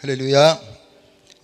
할렐루야.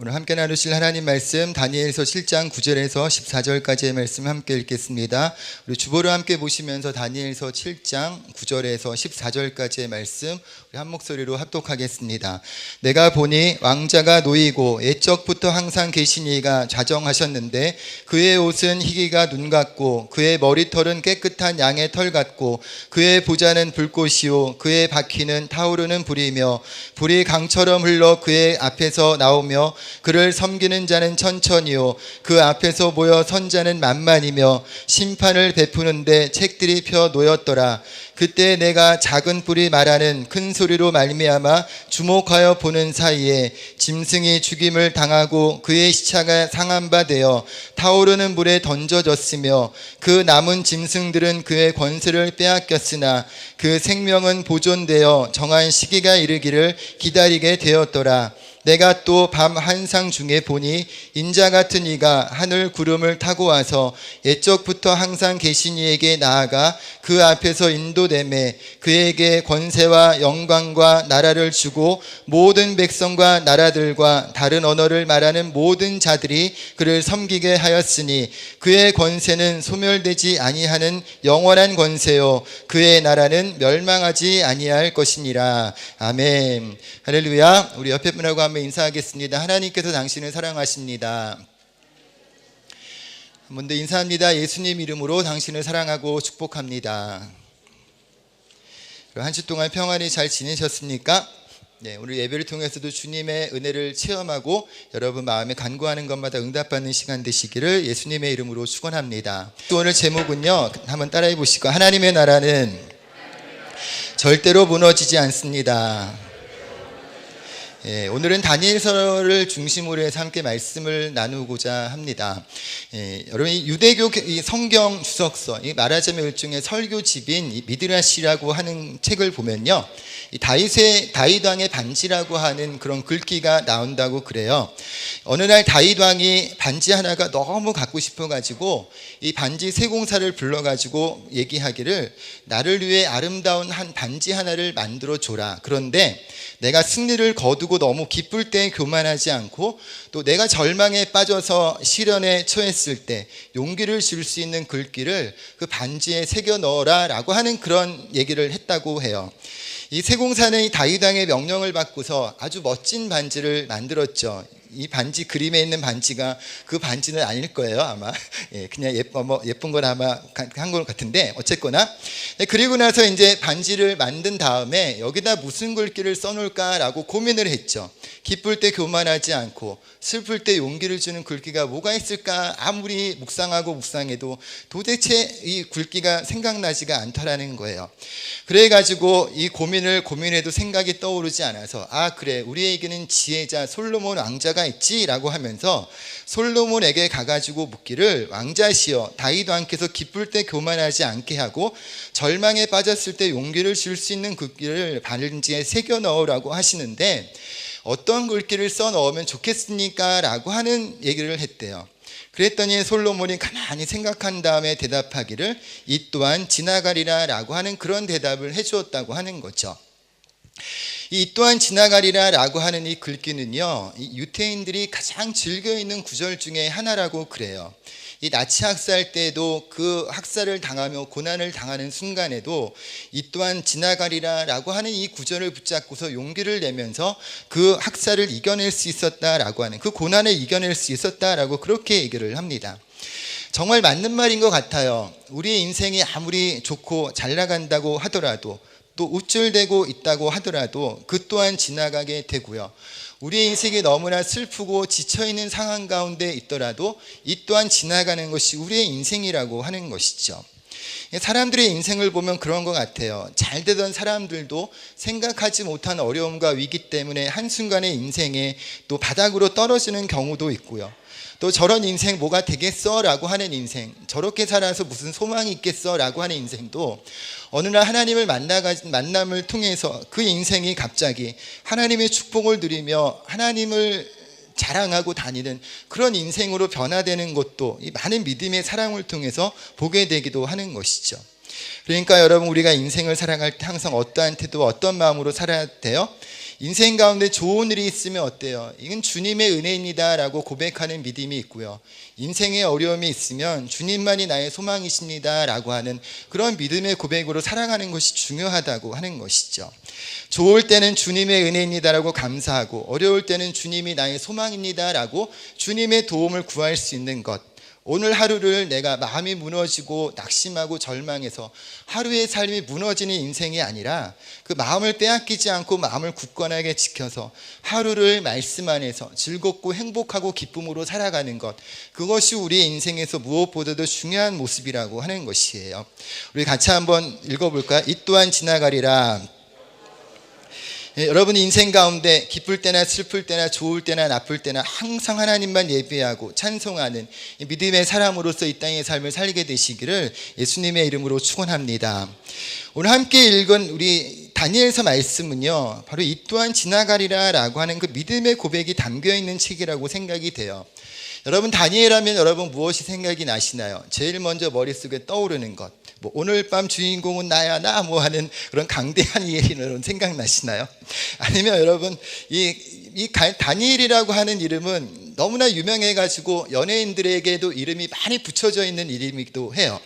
오늘 함께 나누실 하나님 말씀 다니엘서 7장 9절에서 14절까지의 말씀 함께 읽겠습니다. 우리 주보를 함께 보시면서 다니엘서 7장 9절에서 14절까지의 말씀 우리 한 목소리로 합독하겠습니다. 내가 보니 왕자가 놓이고 옛적부터 항상 계신 이가 좌정하셨는데 그의 옷은 희기가 눈 같고 그의 머리털은 깨끗한 양의 털 같고 그의 보좌는 불꽃이요 그의 바퀴는 타오르는 불이며 불이 강처럼 흘러 그의 앞에서 나오며 그를 섬기는 자는 천천히요 그 앞에서 모여 선 자는 만만이며 심판을 베푸는데 책들이 펴 놓였더라. 그때 내가 작은 뿔이 말하는 큰 소리로 말미암아 주목하여 보는 사이에 짐승이 죽임을 당하고 그의 시차가 상한 바 되어 타오르는 물에 던져졌으며 그 남은 짐승들은 그의 권세를 빼앗겼으나 그 생명은 보존되어 정한 시기가 이르기를 기다리게 되었더라. 내가 또 밤 한상 중에 보니 인자 같은 이가 하늘 구름을 타고 와서 옛적부터 항상 계신 이에게 나아가 그 앞에서 인도되매 그에게 권세와 영광과 나라를 주고 모든 백성과 나라들과 다른 언어를 말하는 모든 자들이 그를 섬기게 하였으니 그의 권세는 소멸되지 아니하는 영원한 권세요 그의 나라는 멸망하지 아니할 것이니라. 아멘. 할렐루야. 우리 옆에 분하고 한번 인사하겠습니다. 하나님께서 당신을 사랑하십니다. 한 번 더 인사합니다. 예수님 이름으로 당신을 사랑하고 축복합니다. 한 주 동안 평안히 잘 지내셨습니까? 네, 오늘 예배를 통해서도 주님의 은혜를 체험하고 여러분 마음에 간구하는 것마다 응답받는 시간 되시기를 예수님의 이름으로 축원합니다. 오늘 제목은요, 한번 따라해 보시고, 하나님의 나라는 절대로 무너지지 않습니다. 예, 오늘은 다니엘서를 중심으로 해서 함께 말씀을 나누고자 합니다. 예, 여러분 유대교 이 성경 주석서, 말하자면 일종의 설교집인 이 미드라시라고 하는 책을 보면요, 이 다윗 왕의 반지라고 하는 그런 글귀가 나온다고 그래요. 어느 날 다윗 왕이 반지 하나가 너무 갖고 싶어가지고 이 반지 세공사를 불러가지고 얘기하기를 나를 위해 아름다운 한 반지 하나를 만들어 줘라. 그런데 내가 승리를 거두고 너무 기쁠 때 교만하지 않고 또 내가 절망에 빠져서 시련에 처했을 때 용기를 줄 수 있는 글귀를 그 반지에 새겨 넣어라 라고 하는 그런 얘기를 했다고 해요. 이 세공사는 이 다윗 왕의 명령을 받고서 아주 멋진 반지를 만들었죠. 이 반지, 그림에 있는 반지가 그 반지는 아닐 거예요 아마. 예, 그냥 예쁜 건 아마 한 것 같은데 어쨌거나. 그리고 나서 이제 반지를 만든 다음에 여기다 무슨 글귀를 써놓을까라고 고민을 했죠. 기쁠 때 교만하지 않고 슬플 때 용기를 주는 글귀가 뭐가 있을까 아무리 묵상하고 묵상해도 도대체 이 글귀가 생각나지가 않더라는 거예요. 그래가지고 이 고민해도 생각이 떠오르지 않아서 그래, 우리에게는 지혜자 솔로몬 왕자가 있지라고 하면서 솔로몬에게 가가지고 묻기를 왕자시여 다윗 왕께서 기쁠 때 교만하지 않게 하고 절망에 빠졌을 때 용기를 줄 수 있는 글귀를 반지에 새겨 넣으라고 하시는데 어떤 글귀를 써 넣으면 좋겠습니까? 라고 하는 얘기를 했대요. 그랬더니 솔로몬이 가만히 생각한 다음에 대답하기를 이 또한 지나가리라 라고 하는 그런 대답을 해주었다고 하는 거죠. 이 또한 지나가리라 라고 하는 이 글귀는요, 이 유태인들이 가장 즐겨 있는 구절 중에 하나라고 그래요. 이 나치 학살 때도 그 학살을 당하며 고난을 당하는 순간에도 이 또한 지나가리라 라고 하는 이 구절을 붙잡고서 용기를 내면서 그 학살을 이겨낼 수 있었다라고 하는, 그 고난을 이겨낼 수 있었다라고 그렇게 얘기를 합니다. 정말 맞는 말인 것 같아요. 우리의 인생이 아무리 좋고 잘 나간다고 하더라도 또 우쭐대고 있다고 하더라도 그 또한 지나가게 되고요. 우리의 인생이 너무나 슬프고 지쳐있는 상황 가운데 있더라도 이 또한 지나가는 것이 우리의 인생이라고 하는 것이죠. 사람들의 인생을 보면 그런 것 같아요. 잘 되던 사람들도 생각하지 못한 어려움과 위기 때문에 한순간에 인생에 또 바닥으로 떨어지는 경우도 있고요. 또 저런 인생 뭐가 되겠어? 라고 하는 인생, 저렇게 살아서 무슨 소망이 있겠어? 라고 하는 인생도 어느 날 하나님을 만남을 통해서 그 인생이 갑자기 하나님의 축복을 누리며 하나님을 자랑하고 다니는 그런 인생으로 변화되는 것도 이 많은 믿음의 사랑을 통해서 보게 되기도 하는 것이죠. 그러니까 여러분, 우리가 인생을 살아갈 때 항상 어떠한 태도, 어떤 마음으로 살아야 돼요? 인생 가운데 좋은 일이 있으면 어때요? 이건 주님의 은혜입니다 라고 고백하는 믿음이 있고요. 인생에 어려움이 있으면 주님만이 나의 소망이십니다 라고 하는 그런 믿음의 고백으로 살아가는 것이 중요하다고 하는 것이죠. 좋을 때는 주님의 은혜입니다 라고 감사하고, 어려울 때는 주님이 나의 소망입니다 라고 주님의 도움을 구할 수 있는 것. 오늘 하루를 내가 마음이 무너지고 낙심하고 절망해서 하루의 삶이 무너지는 인생이 아니라 그 마음을 빼앗기지 않고 마음을 굳건하게 지켜서 하루를 말씀 안에서 즐겁고 행복하고 기쁨으로 살아가는 것, 그것이 우리 인생에서 무엇보다도 중요한 모습이라고 하는 것이에요. 우리 같이 한번 읽어볼까요? 이 또한 지나가리라. 여러분 인생 가운데 기쁠 때나 슬플 때나 좋을 때나 나쁠 때나 항상 하나님만 예배하고 찬송하는 믿음의 사람으로서 이 땅의 삶을 살게 되시기를 예수님의 이름으로 축원합니다. 오늘 함께 읽은 우리 다니엘서 말씀은요, 바로 이 또한 지나가리라 라고 하는 그 믿음의 고백이 담겨있는 책이라고 생각이 돼요. 여러분 다니엘 하면 여러분 무엇이 생각이 나시나요? 제일 먼저 머릿속에 떠오르는 것, 뭐 오늘 밤 주인공은 나야 나 뭐 하는 그런 강대한 이해는 생각나시나요? 아니면 여러분 이 다니엘이라고 하는 이름은 너무나 유명해가지고 연예인들에게도 이름이 많이 붙여져 있는 이름이기도 해요.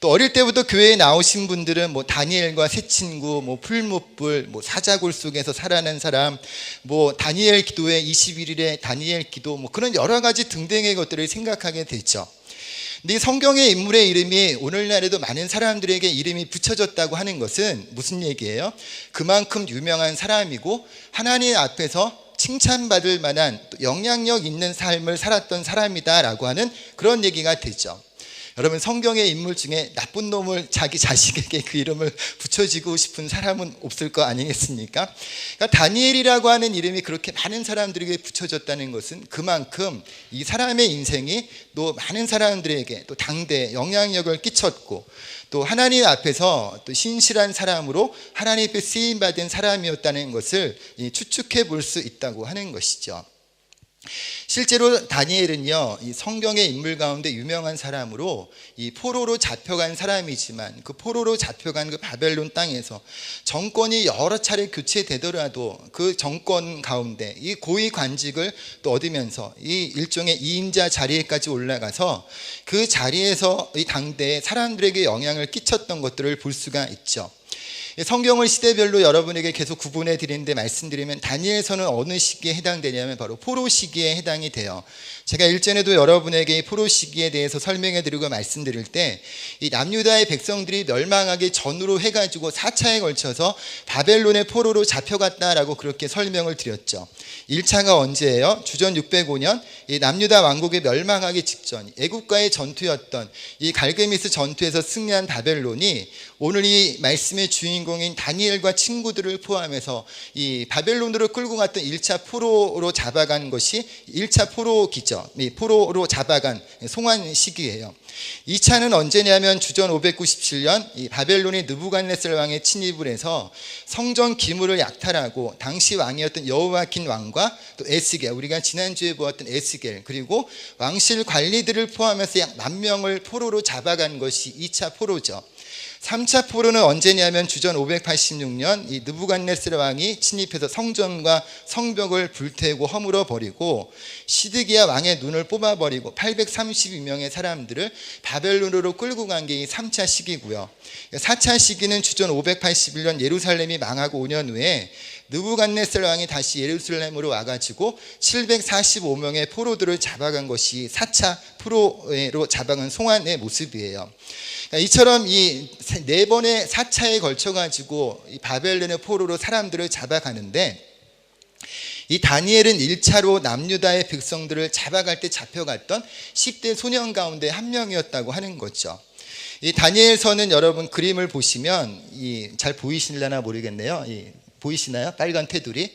또 어릴 때부터 교회에 나오신 분들은 뭐 다니엘과 새 친구, 뭐 풀무불, 뭐 사자굴 속에서 살아난 사람, 뭐 다니엘 기도회 21일의 다니엘 기도, 뭐 그런 여러 가지 등등의 것들을 생각하게 되죠. 근데 성경의 인물의 이름이 오늘날에도 많은 사람들에게 이름이 붙여졌다고 하는 것은 무슨 얘기예요? 그만큼 유명한 사람이고 하나님 앞에서 칭찬받을 만한 영향력 있는 삶을 살았던 사람이다라고 하는 그런 얘기가 되죠. 여러분 성경의 인물 중에 나쁜 놈을 자기 자식에게 그 이름을 붙여주고 싶은 사람은 없을 거 아니겠습니까? 그러니까 다니엘이라고 하는 이름이 그렇게 많은 사람들에게 붙여졌다는 것은 그만큼 이 사람의 인생이 또 많은 사람들에게 또 당대에 영향력을 끼쳤고, 또 하나님 앞에서 또 신실한 사람으로 하나님 앞에 쓰임받은 사람이었다는 것을 추측해 볼 수 있다고 하는 것이죠. 실제로 다니엘은요, 이 성경의 인물 가운데 유명한 사람으로 이 포로로 잡혀간 사람이지만, 그 포로로 잡혀간 그 바벨론 땅에서 정권이 여러 차례 교체되더라도 그 정권 가운데 이 고위 관직을 또 얻으면서 이 일종의 2인자 자리에까지 올라가서 그 자리에서 이 당대에 사람들에게 영향을 끼쳤던 것들을 볼 수가 있죠. 성경을 시대별로 여러분에게 계속 구분해 드리는데 말씀드리면 다니엘서는 어느 시기에 해당되냐면 바로 포로 시기에 해당이 돼요. 제가 일전에도 여러분에게 이 포로 시기에 대해서 설명해 드리고 말씀드릴 때 이 남유다의 백성들이 멸망하기 전으로 해가지고 4차에 걸쳐서 바벨론의 포로로 잡혀갔다라고 그렇게 설명을 드렸죠. 1차가 언제예요? 주전 605년 이 남유다 왕국이 멸망하기 직전 애국과의 전투였던 이 갈그미스 전투에서 승리한 바벨론이 오늘 이 말씀의 주인공인 다니엘과 친구들을 포함해서 이 바벨론으로 끌고 갔던 1차 포로로 잡아간 것이 1차 포로기죠. 이 포로로 잡아간 송환 시기예요. 2차는 언제냐면 주전 597년 이 바벨론의 느부갓네살 왕의 침입을 해서 성전 기물을 약탈하고 당시 왕이었던 여호야킨 왕과 또 에스겔, 우리가 지난주에 보았던 에스겔, 그리고 왕실 관리들을 포함해서 약 10,000명을 포로로 잡아간 것이 2차 포로죠. 3차 포로는 언제냐면 주전 586년 이 느부갓네살 왕이 침입해서 성전과 성벽을 불태우고 허물어 버리고 시드기야 왕의 눈을 뽑아버리고 832명의 사람들을 바벨론으로 끌고 간 게 이 3차 시기고요. 4차 시기는 주전 581년 예루살렘이 망하고 5년 후에 느부갓네살 왕이 다시 예루살렘으로 와가지고 745명의 포로들을 잡아간 것이 4차 포로로 잡아간 송환의 모습이에요. 이처럼 이 4번의 4차에 걸쳐가지고 이 바벨론의 포로로 사람들을 잡아가는데, 이 다니엘은 1차로 남유다의 백성들을 잡아갈 때 잡혀갔던 10대 소년 가운데 한 명이었다고 하는 거죠. 이 다니엘서는 여러분 그림을 보시면 잘 보이실려나 모르겠네요. 보이시나요? 빨간 테두리.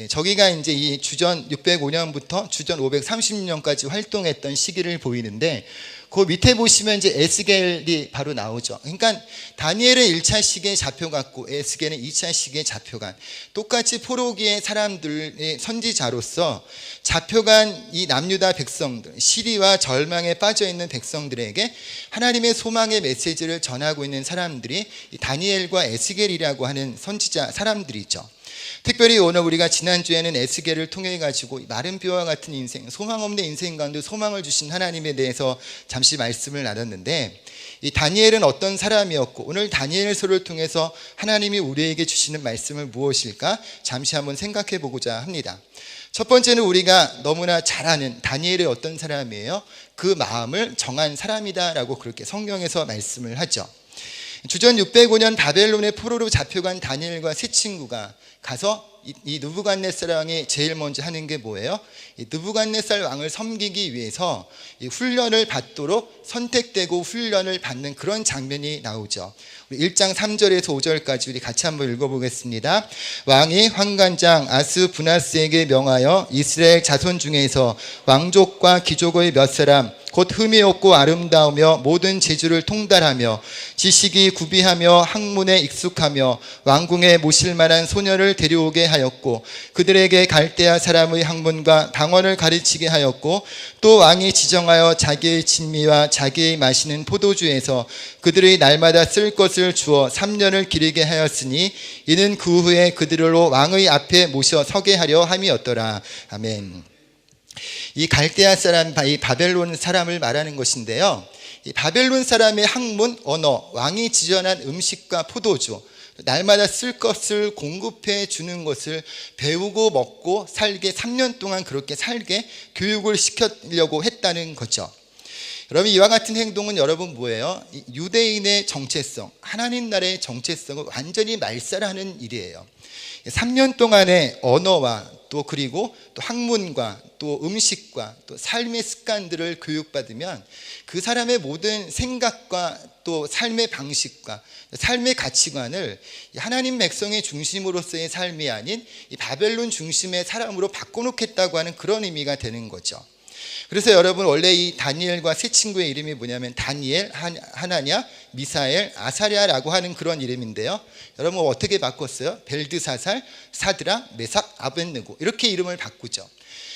저기가 이제 이 주전 605년부터 주전 530년까지 활동했던 시기를 보이는데, 그 밑에 보시면 이제 에스겔이 바로 나오죠. 그러니까 다니엘은 1차 시기에 잡혀갔고 에스겔은 2차 시기에 잡혀간, 똑같이 포로기의 사람들의 선지자로서 잡혀간 이 남유다 백성들, 시리와 절망에 빠져있는 백성들에게 하나님의 소망의 메시지를 전하고 있는 사람들이 이 다니엘과 에스겔이라고 하는 선지자 사람들이죠. 특별히 오늘 우리가 지난주에는 에스겔을 통해 가지고 마른 뼈와 같은 인생, 소망 없는 인생 가운데 소망을 주신 하나님에 대해서 잠시 말씀을 나눴는데, 이 다니엘은 어떤 사람이었고 오늘 다니엘서를 통해서 하나님이 우리에게 주시는 말씀은 무엇일까 잠시 한번 생각해 보고자 합니다. 첫 번째는 우리가 너무나 잘 아는 다니엘이 어떤 사람이에요? 그 마음을 정한 사람이다라고 그렇게 성경에서 말씀을 하죠. 주전 605년 바벨론의 포로로 잡혀간 다니엘과 세 친구가 가서 이 느부갓네살 왕이 제일 먼저 하는 게 뭐예요? 이 느부갓네살 왕을 섬기기 위해서 이 훈련을 받도록 선택되고 훈련을 받는 그런 장면이 나오죠. 우리 1장 3절에서 5절까지 우리 같이 한번 읽어보겠습니다. 왕이 환관장 아스부나스에게 명하여 이스라엘 자손 중에서 왕족과 귀족의 몇 사람 곧 흠이 없고 아름다우며 모든 재주를 통달하며 지식이 구비하며 학문에 익숙하며 왕궁에 모실 만한 소녀를 데려오게 하였고 그들에게 갈대아 사람의 학문과 방언을 가르치게 하였고 또 왕이 지정하여 자기의 진미와 자기의 마시는 포도주에서 그들의 날마다 쓸 것을 주어 3년을 기르게 하였으니 이는 그 후에 그들로 왕의 앞에 모셔 서게 하려 함이었더라. 아멘. 이 갈대아 사람, 이 바벨론 사람을 말하는 것인데요, 이 바벨론 사람의 학문, 언어, 왕이 지정한 음식과 포도주, 날마다 쓸 것을 공급해 주는 것을 배우고 먹고 살게 3년 동안 그렇게 살게 교육을 시키려고 했다는 거죠. 여러분, 이와 같은 행동은 여러분 뭐예요? 유대인의 정체성, 하나님 나라의 정체성을 완전히 말살하는 일이에요. 3년 동안의 언어와 또 그리고 또 학문과 또 음식과 또 삶의 습관들을 교육받으면 그 사람의 모든 생각과 또 삶의 방식과 삶의 가치관을 하나님 백성의 중심으로서의 삶이 아닌 이 바벨론 중심의 사람으로 바꿔놓겠다고 하는 그런 의미가 되는 거죠. 그래서 여러분, 원래 이 다니엘과 세 친구의 이름이 뭐냐면 다니엘, 하나냐, 미사엘, 아사랴라고 하는 그런 이름인데요, 여러분 어떻게 바꿨어요? 벨드사살, 사드락, 메삭, 아벳느고 이렇게 이름을 바꾸죠.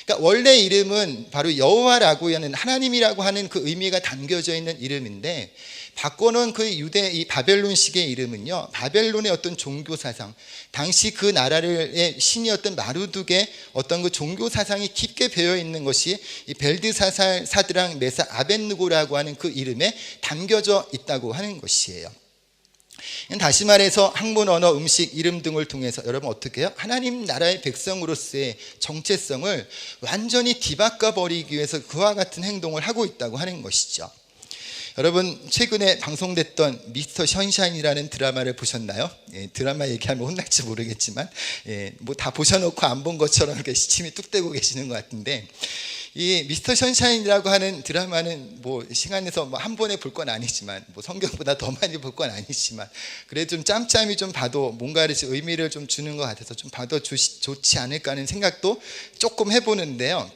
그러니까 원래 이름은 바로 여호와라고 하는 하나님이라고 하는 그 의미가 담겨져 있는 이름인데, 바꿔놓은 그 유대 이 바벨론식의 이름은요, 바벨론의 어떤 종교 사상, 당시 그 나라의 신이었던 마루둑의 어떤 그 종교 사상이 깊게 배어 있는 것이 이 벨드사살, 사드락, 메삭, 아벳느고라고 하는 그 이름에 담겨져 있다고 하는 것이에요. 다시 말해서 학문, 언어, 음식, 이름 등을 통해서 여러분 어떻게 해요? 하나님 나라의 백성으로서의 정체성을 완전히 뒤바꿔 버리기 위해서 그와 같은 행동을 하고 있다고 하는 것이죠. 여러분, 최근에 방송됐던 미스터 션샤인이라는 드라마를 보셨나요? 예, 드라마 얘기하면 혼날지 모르겠지만, 뭐 다 보셔놓고 안 본 것처럼 이렇게 시침이 뚝 떼고 계시는 것 같은데, 이 미스터 션샤인이라고 하는 드라마는 뭐 시간에서 뭐 한 번에 볼 건 아니지만, 뭐 성경보다 더 많이 볼 건 아니지만, 그래도 좀 짬짬이 좀 봐도 뭔가를 의미를 좀 주는 것 같아서 좀 봐도 좋지 않을까 하는 생각도 조금 해보는데요.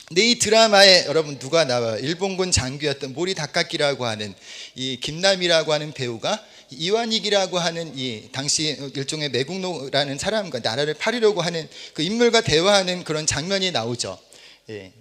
근데 이 드라마에 여러분 누가 나와요? 일본군 장교였던 모리 다카키라고 하는 이 김남이라고 하는 배우가 이완익이라고 하는 이 당시 일종의 매국노라는 사람과 나라를 팔으려고 하는 그 인물과 대화하는 그런 장면이 나오죠. 예.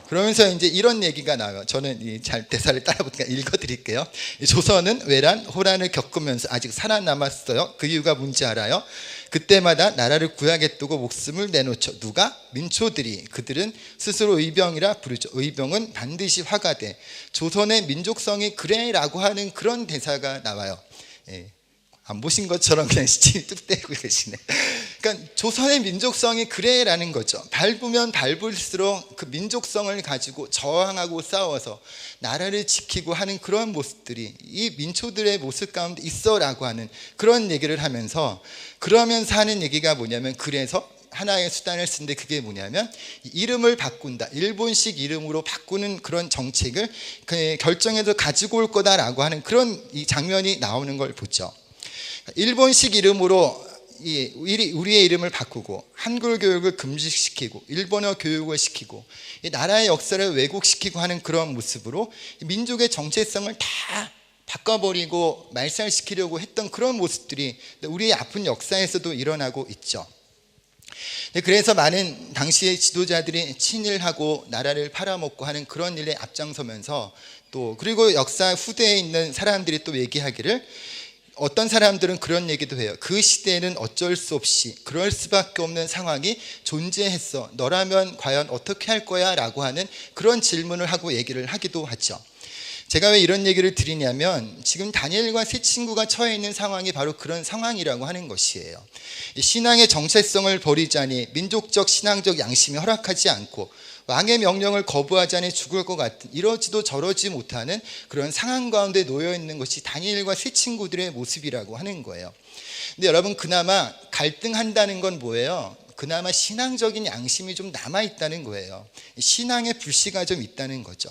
그러면서 이제 이런 얘기가 나와요. 저는 이 잘 대사를 따라보니까 읽어드릴게요. 조선은 외란, 호란을 겪으면서 아직 살아남았어요. 그 이유가 뭔지 알아요? 그때마다 나라를 구하겠다고 목숨을 내놓죠. 누가? 민초들이. 그들은 스스로 의병이라 부르죠. 의병은 반드시 화가 돼. 조선의 민족성이 그래라고 하는 그런 대사가 나와요. 예. 안 보신 것처럼 그냥 시침이 뚝 떼고 계시네. 그러니까 조선의 민족성이 그래라는 거죠. 밟으면 밟을수록 그 민족성을 가지고 저항하고 싸워서 나라를 지키고 하는 그런 모습들이 이 민초들의 모습 가운데 있어라고 하는 그런 얘기를 하면서, 그러면서 하는 얘기가 뭐냐면, 그래서 하나의 수단을 쓰는데 그게 뭐냐면 이름을 바꾼다, 일본식 이름으로 바꾸는 그런 정책을 결정해서 가지고 올 거다라고 하는 그런 이 장면이 나오는 걸 보죠. 일본식 이름으로 우리의 이름을 바꾸고 한글 교육을 금지시키고 일본어 교육을 시키고 나라의 역사를 왜곡시키고 하는 그런 모습으로 민족의 정체성을 다 바꿔버리고 말살시키려고 했던 그런 모습들이 우리의 아픈 역사에서도 일어나고 있죠. 그래서 많은 당시의 지도자들이 친일하고 나라를 팔아먹고 하는 그런 일에 앞장서면서, 또 그리고 역사 후대에 있는 사람들이 또 얘기하기를 어떤 사람들은 그런 얘기도 해요. 그 시대에는 어쩔 수 없이 그럴 수밖에 없는 상황이 존재했어. 너라면 과연 어떻게 할 거야? 라고 하는 그런 질문을 하고 얘기를 하기도 하죠. 제가 왜 이런 얘기를 드리냐면 지금 다니엘과 세 친구가 처해 있는 상황이 바로 그런 상황이라고 하는 것이에요. 신앙의 정체성을 버리자니 민족적 신앙적 양심이 허락하지 않고 왕의 명령을 거부하자니 죽을 것 같은 이러지도 저러지 못하는 그런 상황 가운데 놓여 있는 것이 다니엘과 세 친구들의 모습이라고 하는 거예요. 근데 여러분, 그나마 갈등한다는 건 뭐예요? 그나마 신앙적인 양심이 좀 남아있다는 거예요. 신앙의 불씨가 좀 있다는 거죠.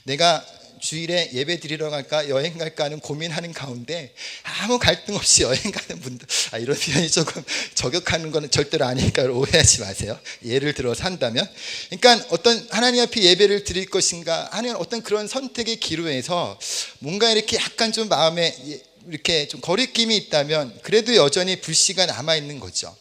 내가 주일에 예배 드리러 갈까 여행 갈까 하는 고민하는 가운데 아무 갈등 없이 여행 가는 분들, 이런 표현이 조금 저격하는 건 절대로 아니니까 오해하지 마세요. 예를 들어서 한다면, 그러니까 어떤 하나님 앞에 예배를 드릴 것인가 하는 어떤 그런 선택의 기로에서 뭔가 이렇게 약간 좀 마음에 이렇게 좀 거리낌이 있다면 그래도 여전히 불씨가 남아있는 거죠.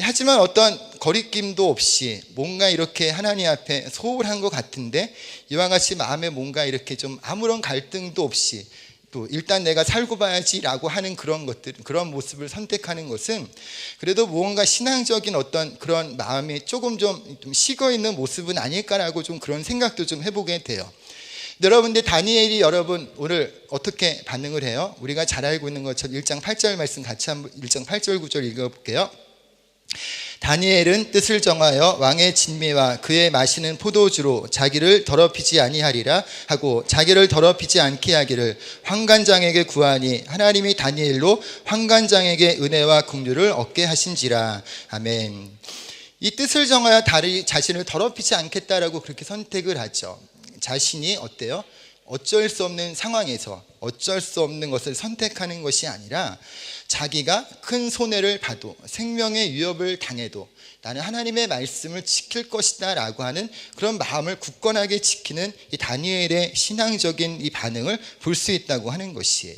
하지만 어떤 거리낌도 없이 뭔가 이렇게 하나님 앞에 소홀한 것 같은데 이와 같이 마음에 뭔가 이렇게 좀 아무런 갈등도 없이 또 일단 내가 살고 봐야지라고 하는 그런 것들, 그런 모습을 선택하는 것은 그래도 무언가 신앙적인 어떤 그런 마음이 조금 좀 식어 있는 모습은 아닐까라고 좀 그런 생각도 좀 해보게 돼요. 여러분, 근데 다니엘이 여러분 오늘 어떻게 반응을 해요? 우리가 잘 알고 있는 것처럼 1장 8절 말씀 같이 한번 1장 8절 9절 읽어볼게요. 다니엘은 뜻을 정하여 왕의 진미와 그의 마시는 포도주로 자기를 더럽히지 아니하리라 하고 자기를 더럽히지 않게 하기를 환관장에게 구하니 하나님이 다니엘로 환관장에게 은혜와 긍휼을 얻게 하신지라. 아멘. 이 뜻을 정하여 자신을 더럽히지 않겠다라고 그렇게 선택을 하죠. 자신이 어때요? 어쩔 수 없는 상황에서 어쩔 수 없는 것을 선택하는 것이 아니라 자기가 큰 손해를 봐도 생명의 위협을 당해도 나는 하나님의 말씀을 지킬 것이다 라고 하는 그런 마음을 굳건하게 지키는 이 다니엘의 신앙적인 이 반응을 볼 수 있다고 하는 것이에요.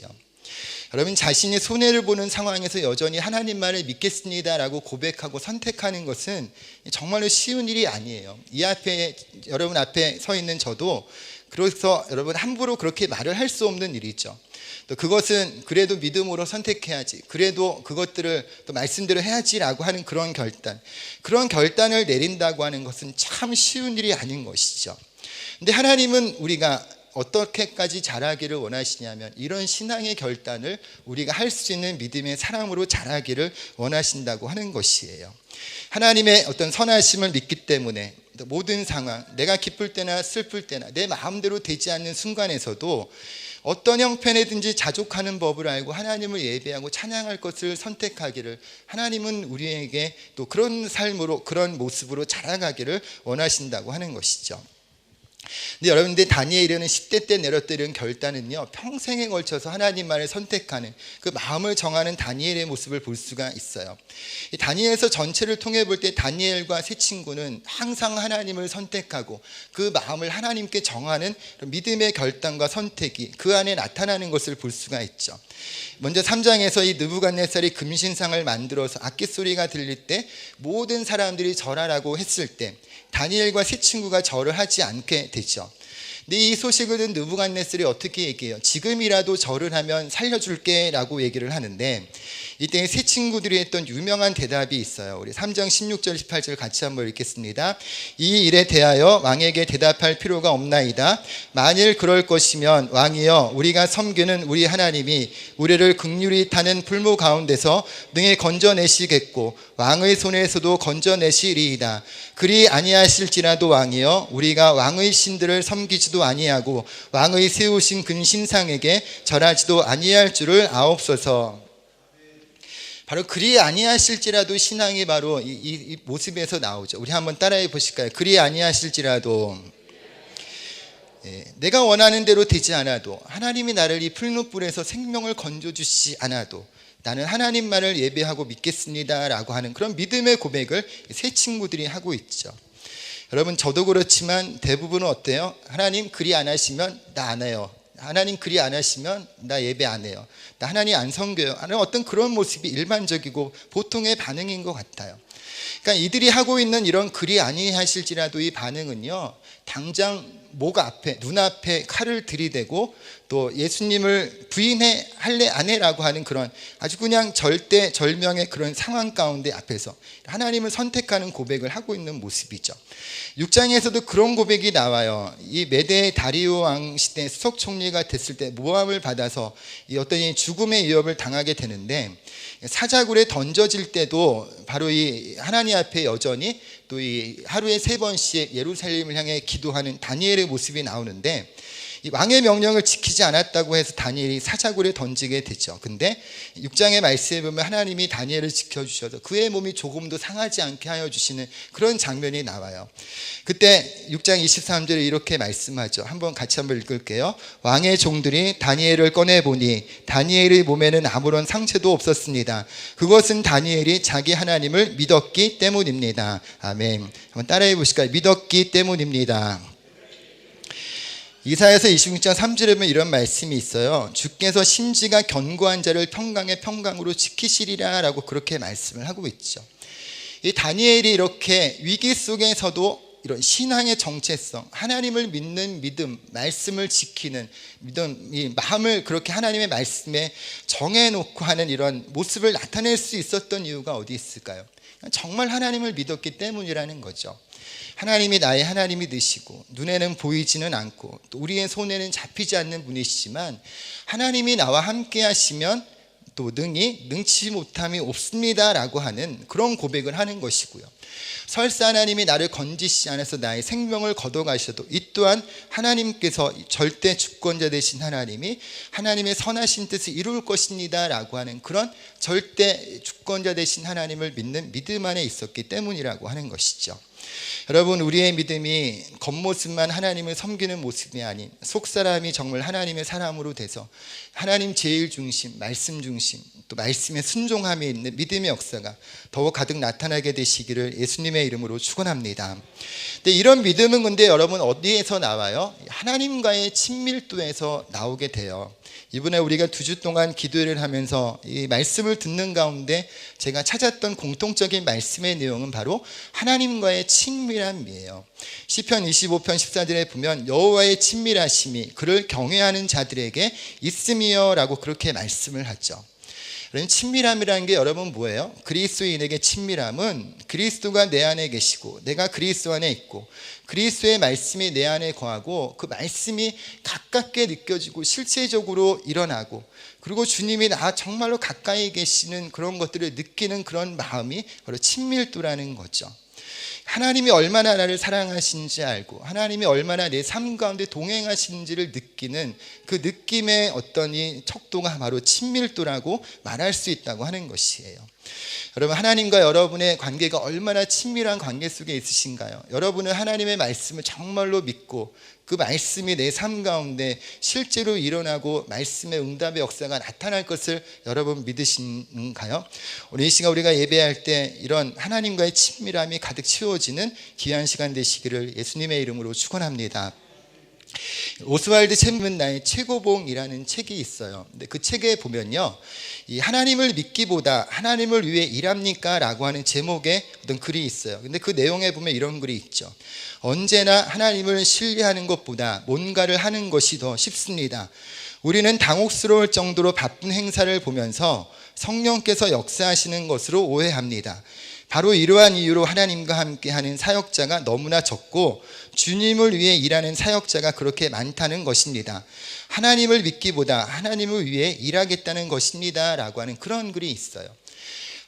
여러분, 자신이 손해를 보는 상황에서 여전히 하나님 말을 믿겠습니다 라고 고백하고 선택하는 것은 정말로 쉬운 일이 아니에요. 이 앞에 여러분 앞에 서 있는 저도 그래서 여러분 함부로 그렇게 말을 할 수 없는 일이죠. 또 그것은 그래도 믿음으로 선택해야지, 그래도 그것들을 또 말씀대로 해야지라고 하는 그런 결단을 내린다고 하는 것은 참 쉬운 일이 아닌 것이죠. 근데 하나님은 우리가 어떻게까지 자라기를 원하시냐면 이런 신앙의 결단을 우리가 할 수 있는 믿음의 사람으로 자라기를 원하신다고 하는 것이에요. 하나님의 어떤 선하심을 믿기 때문에 모든 상황, 내가 기쁠 때나 슬플 때나 내 마음대로 되지 않는 순간에서도 어떤 형편이든지 자족하는 법을 알고 하나님을 예배하고 찬양할 것을 선택하기를 하나님은 우리에게 또 그런 삶으로, 그런 모습으로 자라가기를 원하신다고 하는 것이죠. 근데 여러분들, 다니엘은 10대 때 내렸던 결단은요, 평생에 걸쳐서 하나님만을 선택하는 그 마음을 정하는 다니엘의 모습을 볼 수가 있어요. 이 다니엘서 전체를 통해 볼 때 다니엘과 세 친구는 항상 하나님을 선택하고 그 마음을 하나님께 정하는 믿음의 결단과 선택이 그 안에 나타나는 것을 볼 수가 있죠. 먼저 3장에서 이 느부갓네살이 금신상을 만들어서 악기 소리가 들릴 때 모든 사람들이 절하라고 했을 때 다니엘과 세 친구가 절을 하지 않게 되죠. 근데 이 소식을 듣는 느부갓네살이 어떻게 얘기해요? 지금이라도 절을 하면 살려줄게 라고 얘기를 하는데, 이때 세 친구들이 했던 유명한 대답이 있어요. 우리 3장 16절 18절 같이 한번 읽겠습니다. 이 일에 대하여 왕에게 대답할 필요가 없나이다. 만일 그럴 것이면 왕이여, 우리가 섬기는 우리 하나님이 우리를 긍휼히 타는 풀무 가운데서 능히 건져내시겠고 왕의 손에서도 건져내시리이다. 그리 아니하실지라도 왕이여, 우리가 왕의 신들을 섬기지도 아니하고 왕의 세우신 근신상에게 절하지도 아니할 줄을 아옵소서. 바로 그리 아니하실지라도 신앙이 바로 이 모습에서 나오죠. 우리 한번 따라해 보실까요? 그리 아니하실지라도, 내가 원하는 대로 되지 않아도, 하나님이 나를 이 풀무불에서 생명을 건져주시지 않아도 나는 하나님만을 예배하고 믿겠습니다 라고 하는 그런 믿음의 고백을 세 친구들이 하고 있죠. 여러분, 저도 그렇지만 대부분은 어때요? 하나님 그리 안 하시면 나 안 해요. 하나님 그리 안 하시면 나 예배 안 해요. 나 하나님 안 섬겨요. 하는 어떤 그런 모습이 일반적이고 보통의 반응인 것 같아요. 그러니까 이들이 하고 있는 이런 그리 아니하실지라도 이 반응은요, 당장 목 앞에 눈앞에 칼을 들이대고 또 예수님을 부인해 할래 안 해라고 하는 그런 아주 그냥 절대절명의 그런 상황 가운데 앞에서 하나님을 선택하는 고백을 하고 있는 모습이죠. 6장에서도 그런 고백이 나와요. 이 메대 다리오 왕 시대 수석 총리가 됐을 때 모함을 받아서 이 어떤 죽음의 위협을 당하게 되는데 사자굴에 던져질 때도 바로 이 하나님 앞에 여전히 또 이 하루에 3번씩 예루살렘을 향해 기도하는 다니엘의 모습이 나오는데 이 왕의 명령을 지키지 않았다고 해서 다니엘이 사자굴에 던지게 되죠. 근데 6장의 말씀에 보면 하나님이 다니엘을 지켜주셔서 그의 몸이 조금도 상하지 않게 하여 주시는 그런 장면이 나와요. 그때 6장 23절에 이렇게 말씀하죠. 같이 한번 읽을게요. 왕의 종들이 다니엘을 꺼내보니 다니엘의 몸에는 아무런 상처도 없었습니다. 그것은 다니엘이 자기 하나님을 믿었기 때문입니다. 아멘. 한번 따라해 보실까요? 믿었기 때문입니다. 이사야서 26장 3절에 보면 이런 말씀이 있어요. 주께서 심지가 견고한 자를 평강의 평강으로 지키시리라 라고 그렇게 말씀을 하고 있죠. 이 다니엘이 이렇게 위기 속에서도 이런 신앙의 정체성, 하나님을 믿는 믿음, 말씀을 지키는 믿음, 이 마음을 그렇게 하나님의 말씀에 정해놓고 하는 이런 모습을 나타낼 수 있었던 이유가 어디 있을까요? 정말 하나님을 믿었기 때문이라는 거죠. 하나님이 나의 하나님이 되시고 눈에는 보이지는 않고 또 우리의 손에는 잡히지 않는 분이시지만 하나님이 나와 함께 하시면 또 능치 못함이 없습니다 라고 하는 그런 고백을 하는 것이고요. 설사 하나님이 나를 건지시지 않아서 나의 생명을 걷어가셔도 이 또한 하나님께서 절대 주권자 되신 하나님이 하나님의 선하신 뜻을 이룰 것입니다 라고 하는 그런 절대 주권자 되신 하나님을 믿는 믿음 안에 있었기 때문이라고 하는 것이죠. 여러분, 우리의 믿음이 겉모습만 하나님을 섬기는 모습이 아닌 속사람이 정말 하나님의 사람으로 돼서 하나님 제일 중심, 말씀 중심, 또 말씀에 순종함에 있는 믿음의 역사가 더욱 가득 나타나게 되시기를 예수님의 이름으로 축원합니다. 근데 이런 믿음은 근데 여러분 어디에서 나와요? 하나님과의 친밀도에서 나오게 돼요. 이번에 우리가 2주 동안 기도를 하면서 이 말씀을 듣는 가운데 제가 찾았던 공통적인 말씀의 내용은 바로 하나님과의 친밀함이에요. 시편 25편 14절에 보면 여호와의 친밀하심이 그를 경외하는 자들에게 있음이여 라고 그렇게 말씀을 하죠. 친밀함이라는 게 여러분 뭐예요? 그리스도인에게 친밀함은 그리스도가 내 안에 계시고 내가 그리스도 안에 있고 그리스도의 말씀이 내 안에 거하고 그 말씀이 가깝게 느껴지고 실제적으로 일어나고 그리고 주님이 나 정말로 가까이 계시는 그런 것들을 느끼는 그런 마음이 바로 친밀도라는 거죠. 하나님이 얼마나 나를 사랑하시는지 알고 하나님이 얼마나 내 삶 가운데 동행하시는지를 느끼는 그 느낌의 어떤 이 척도가 바로 친밀도라고 말할 수 있다고 하는 것이에요. 여러분, 하나님과 여러분의 관계가 얼마나 친밀한 관계 속에 있으신가요? 여러분은 하나님의 말씀을 정말로 믿고 그 말씀이 내 삶 가운데 실제로 일어나고 말씀의 응답의 역사가 나타날 것을 여러분 믿으신가요? 오늘 이 시간 우리가 예배할 때 이런 하나님과의 친밀함이 가득 채워지는 귀한 시간 되시기를 예수님의 이름으로 축원합니다. 오스왈드 챔은 나의 최고봉이라는 책이 있어요. 근데 그 책에 보면요, 이 하나님을 믿기보다 하나님을 위해 일합니까? 라고 하는 제목의 어떤 글이 있어요. 근데 그 내용에 보면 이런 글이 있죠. 언제나 하나님을 신뢰하는 것보다 뭔가를 하는 것이 더 쉽습니다. 우리는 당혹스러울 정도로 바쁜 행사를 보면서 성령께서 역사하시는 것으로 오해합니다. 바로 이러한 이유로 하나님과 함께하는 사역자가 너무나 적고 주님을 위해 일하는 사역자가 그렇게 많다는 것입니다. 하나님을 믿기보다 하나님을 위해 일하겠다는 것입니다 라고 하는 그런 글이 있어요.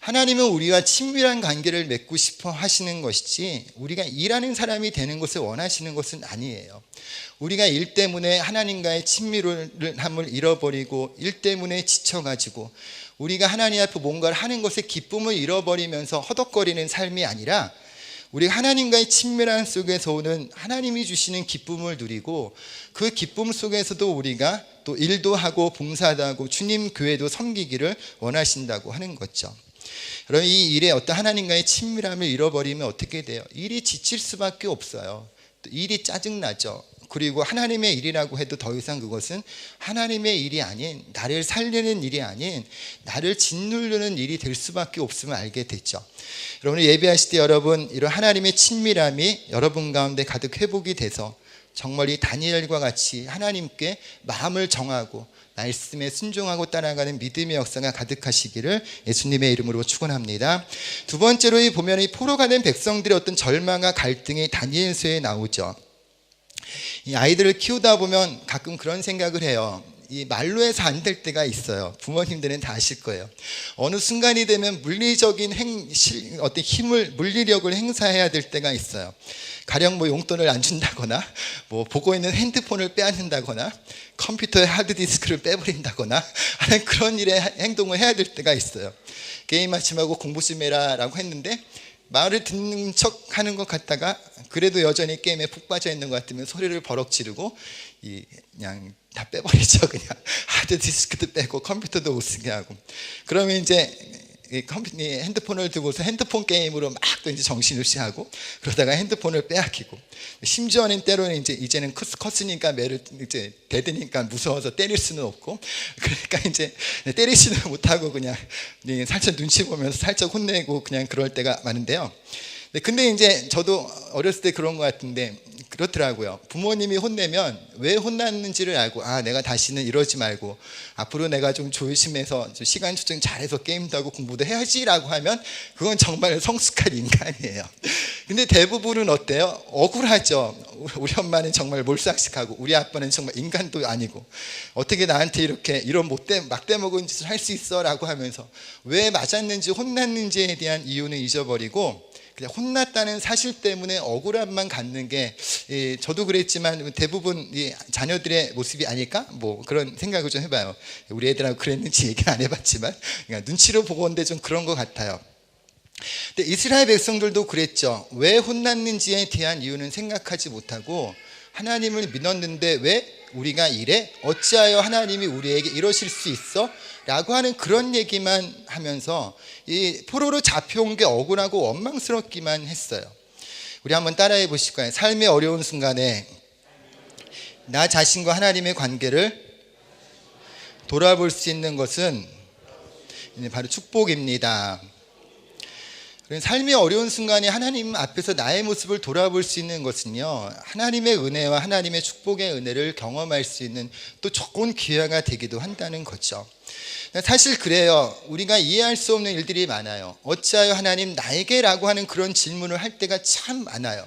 하나님은 우리와 친밀한 관계를 맺고 싶어 하시는 것이지 우리가 일하는 사람이 되는 것을 원하시는 것은 아니에요. 우리가 일 때문에 하나님과의 친밀함을 잃어버리고 일 때문에 지쳐가지고 우리가 하나님 앞에 뭔가를 하는 것에 기쁨을 잃어버리면서 허덕거리는 삶이 아니라 우리가 하나님과의 친밀함 속에서 오는 하나님이 주시는 기쁨을 누리고 그 기쁨 속에서도 우리가 또 일도 하고 봉사도 하고 주님 교회도 섬기기를 원하신다고 하는 거죠. 여러분, 이 일에 어떤 하나님과의 친밀함을 잃어버리면 어떻게 돼요? 일이 지칠 수밖에 없어요. 또 일이 짜증나죠. 그리고 하나님의 일이라고 해도 더 이상 그것은 하나님의 일이 아닌, 나를 살리는 일이 아닌 나를 짓누르는 일이 될 수밖에 없음을 알게 됐죠. 여러분, 예배하실 때 여러분 이런 하나님의 친밀함이 여러분 가운데 가득 회복이 돼서 정말 이 다니엘과 같이 하나님께 마음을 정하고 말씀에 순종하고 따라가는 믿음의 역사가 가득하시기를 예수님의 이름으로 축원합니다. 두 번째로 보면 이 포로가 된 백성들의 어떤 절망과 갈등이 다니엘서에 나오죠. 이 아이들을 키우다 보면 가끔 그런 생각을 해요. 이 말로 해서 안 될 때가 있어요. 부모님들은 다 아실 거예요. 어느 순간이 되면 물리적인 어떤 힘을, 물리력을 행사해야 될 때가 있어요. 가령 뭐 용돈을 안 준다거나, 뭐 보고 있는 핸드폰을 빼앗는다거나, 컴퓨터의 하드디스크를 빼버린다거나 하는 그런 일의 행동을 해야 될 때가 있어요. 게임 하지 말고 공부 좀 해라라고 했는데 말을 듣는 척 하는 것 같다가 그래도 여전히 게임에 푹 빠져 있는 것 같으면 소리를 버럭 지르고 그냥 다 빼버리죠. 그냥 하드디스크도 빼고 컴퓨터도 못 쓰게 하고. 그러면 이제 핸드폰을 두고서 핸드폰 게임으로 막 또 이제 정신을 취하고, 그러다가 핸드폰을 빼앗기고, 심지어는 때로는 이제는 컸으니까 매를 이제 대드니까 무서워서 때릴 수는 없고, 그러니까 이제 때리지는 못하고 그냥 살짝 눈치 보면서 살짝 혼내고 그냥 그럴 때가 많은데요. 근데 이제 저도 어렸을 때 그런 것 같은데 그렇더라고요. 부모님이 혼내면 왜 혼났는지를 알고, 내가 다시는 이러지 말고 앞으로 내가 좀 조심해서 좀 시간 조정 잘해서 게임도 하고 공부도 해야지라고 하면 그건 정말 성숙한 인간이에요. 근데 대부분은 어때요? 억울하죠. 우리 엄마는 정말 몰삭식하고 우리 아빠는 정말 인간도 아니고 어떻게 나한테 이렇게 이런 막대먹은 짓을 할 수 있어 라고 하면서 왜 맞았는지 혼났는지에 대한 이유는 잊어버리고 그냥 혼났다는 사실 때문에 억울함만 갖는 게 저도 그랬지만 대부분 자녀들의 모습이 아닐까? 뭐 그런 생각을 좀 해봐요. 우리 애들하고 그랬는지 얘기는 안 해봤지만 그냥 눈치로 보고 온데 좀 그런 것 같아요. 근데 이스라엘 백성들도 그랬죠. 왜 혼났는지에 대한 이유는 생각하지 못하고 하나님을 믿었는데 왜 우리가 이래? 어찌하여 하나님이 우리에게 이러실 수 있어? 라고 하는 그런 얘기만 하면서 이 포로로 잡혀온 게 억울하고 원망스럽기만 했어요. 우리 한번 따라해 보실까요? 삶의 어려운 순간에 나 자신과 하나님의 관계를 돌아볼 수 있는 것은 바로 축복입니다. 삶의 어려운 순간에 하나님 앞에서 나의 모습을 돌아볼 수 있는 것은요, 하나님의 은혜와 하나님의 축복의 은혜를 경험할 수 있는 또 좋은 기회가 되기도 한다는 거죠. 사실 그래요. 우리가 이해할 수 없는 일들이 많아요. 어찌하여 하나님 나에게라고 하는 그런 질문을 할 때가 참 많아요.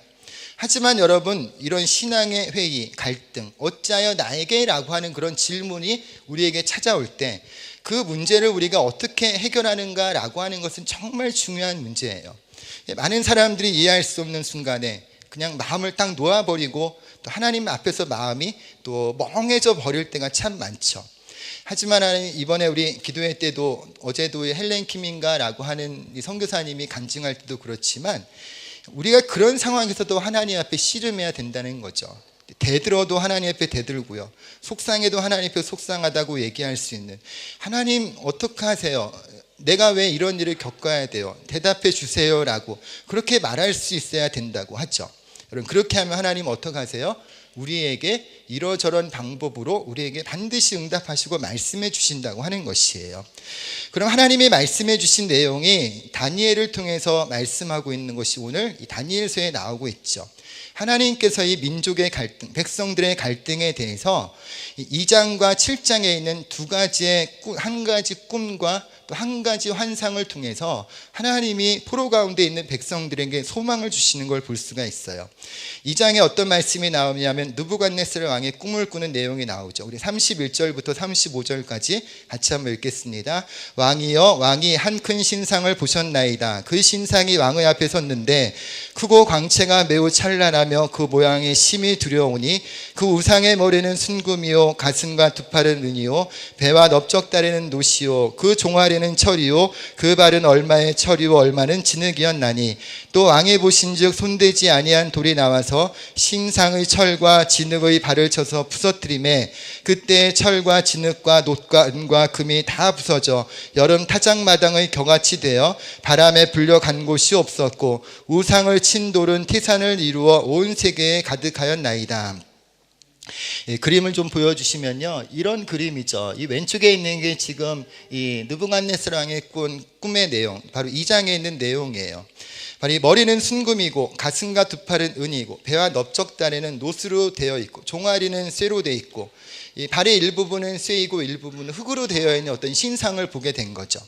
하지만 여러분, 이런 신앙의 회의, 갈등, 어찌하여 나에게라고 하는 그런 질문이 우리에게 찾아올 때 그 문제를 우리가 어떻게 해결하는가라고 하는 것은 정말 중요한 문제예요. 많은 사람들이 이해할 수 없는 순간에 그냥 마음을 딱 놓아버리고 또 하나님 앞에서 마음이 또 멍해져 버릴 때가 참 많죠. 하지만 이번에 우리 기도회 때도 어제도 헬렌 킴인가라고 하는 이 선교사님이 간증할 때도 그렇지만 우리가 그런 상황에서도 하나님 앞에 씨름해야 된다는 거죠. 대들어도 하나님 앞에 대들고요, 속상해도 하나님 앞에 속상하다고 얘기할 수 있는, 하나님 어떻게 하세요? 내가 왜 이런 일을 겪어야 돼요? 대답해 주세요 라고 그렇게 말할 수 있어야 된다고 하죠. 여러분, 그렇게 하면 하나님 어떻게 하세요? 우리에게 이러저런 방법으로 우리에게 반드시 응답하시고 말씀해 주신다고 하는 것이에요. 그럼 하나님이 말씀해 주신 내용이 다니엘을 통해서 말씀하고 있는 것이 오늘 이 다니엘서에 나오고 있죠. 하나님께서 이 민족의 갈등, 백성들의 갈등에 대해서 2장과 7장에 있는 한 가지 꿈과 또 한 가지 환상을 통해서 하나님이 포로 가운데 있는 백성들에게 소망을 주시는 걸 볼 수가 있어요. 2장에 어떤 말씀이 나오냐면 느부갓네살 왕의 꿈을 꾸는 내용이 나오죠. 우리 31절부터 35절까지 같이 한번 읽겠습니다. 왕이여, 왕이 한 큰 신상을 보셨나이다. 그 신상이 왕의 앞에 섰는데 크고 광채가 매우 찬란하며 그 모양이 심히 두려우니 그 우상의 머리는 순금이요 가슴과 두 팔은 은이요 배와 넓적다리는 노시요 그 종아리는 철이요 그 발은 얼마의 철이요 얼마는 진흙이었나니 또 왕이 보신즉 손대지 아니한 돌이 나와서 신상의 철과 진흙의 발을 쳐서 부서뜨리매 그때 철과 진흙과 놋과 은과 금이 다 부서져 여름 타작마당의 겨같이 되어 바람에 불려간 곳이 없었고 우상을 친 돌은 태산을 이루어 온 세계에 가득하였나이다. 그림을 좀 보여주시면요, 이런 그림이죠. 이 왼쪽에 있는 게 지금 이 느부갓네살 왕의 꿈의 내용, 바로 2장에 있는 내용이에요. 바로 이 머리는 순금이고 가슴과 두 팔은 은이고 배와 넓적다리는 노스로 되어 있고 종아리는 쇠로 되어 있고 이 발의 일부분은 쇠이고 일부분은 흙으로 되어 있는 어떤 신상을 보게 된 거죠.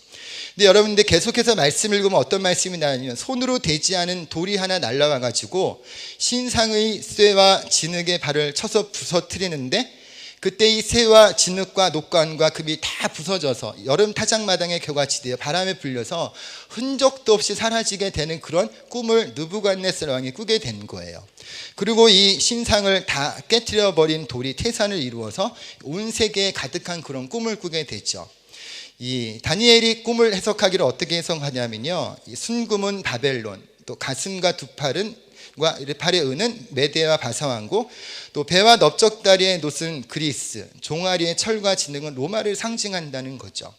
근데 여러분들 계속해서 말씀을 읽으면 어떤 말씀이 나냐면, 손으로 되지 않은 돌이 하나 날라와 가지고 신상의 쇠와 진흙의 발을 쳐서 부서뜨리는데, 그때 이 쇠와 진흙과 녹관과 금이 다 부서져서 여름 타작마당에 겨같이 되어 바람에 불려서 흔적도 없이 사라지게 되는 그런 꿈을 느부갓네살 왕이 꾸게 된 거예요. 그리고 이 신상을 다 깨뜨려 버린 돌이 태산을 이루어서 온 세계에 가득한 그런 꿈을 꾸게 되죠. 이 다니엘이 꿈을 해석하기를 어떻게 해석하냐면요, 이 순금은 바벨론, 또 가슴과 두 팔은 팔의 은은 메대와 바사왕국, 또 배와 넓적다리의 놋은 그리스, 종아리의 철과 진흙은 로마를 상징한다는 거죠.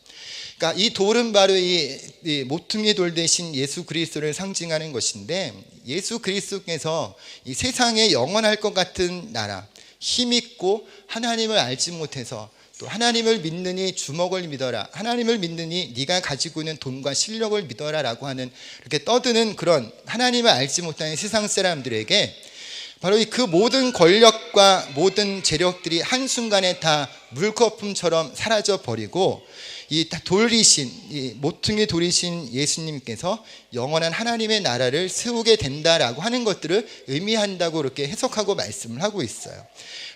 그러니까 이 돌은 바로 이 모퉁이 돌 대신 예수 그리스도를 상징하는 것인데, 예수 그리스도께서 이 세상에 영원할 것 같은 나라, 힘있고 하나님을 알지 못해서 또 하나님을 믿느니 주먹을 믿어라, 하나님을 믿느니 네가 가지고 있는 돈과 실력을 믿어라 라고 하는, 이렇게 떠드는 그런 하나님을 알지 못하는 세상 사람들에게 바로 그 모든 권력과 모든 재력들이 한순간에 다 물거품처럼 사라져 버리고, 이 돌이신, 이 모퉁이 돌이신 예수님께서 영원한 하나님의 나라를 세우게 된다라고 하는 것들을 의미한다고 이렇게 해석하고 말씀을 하고 있어요.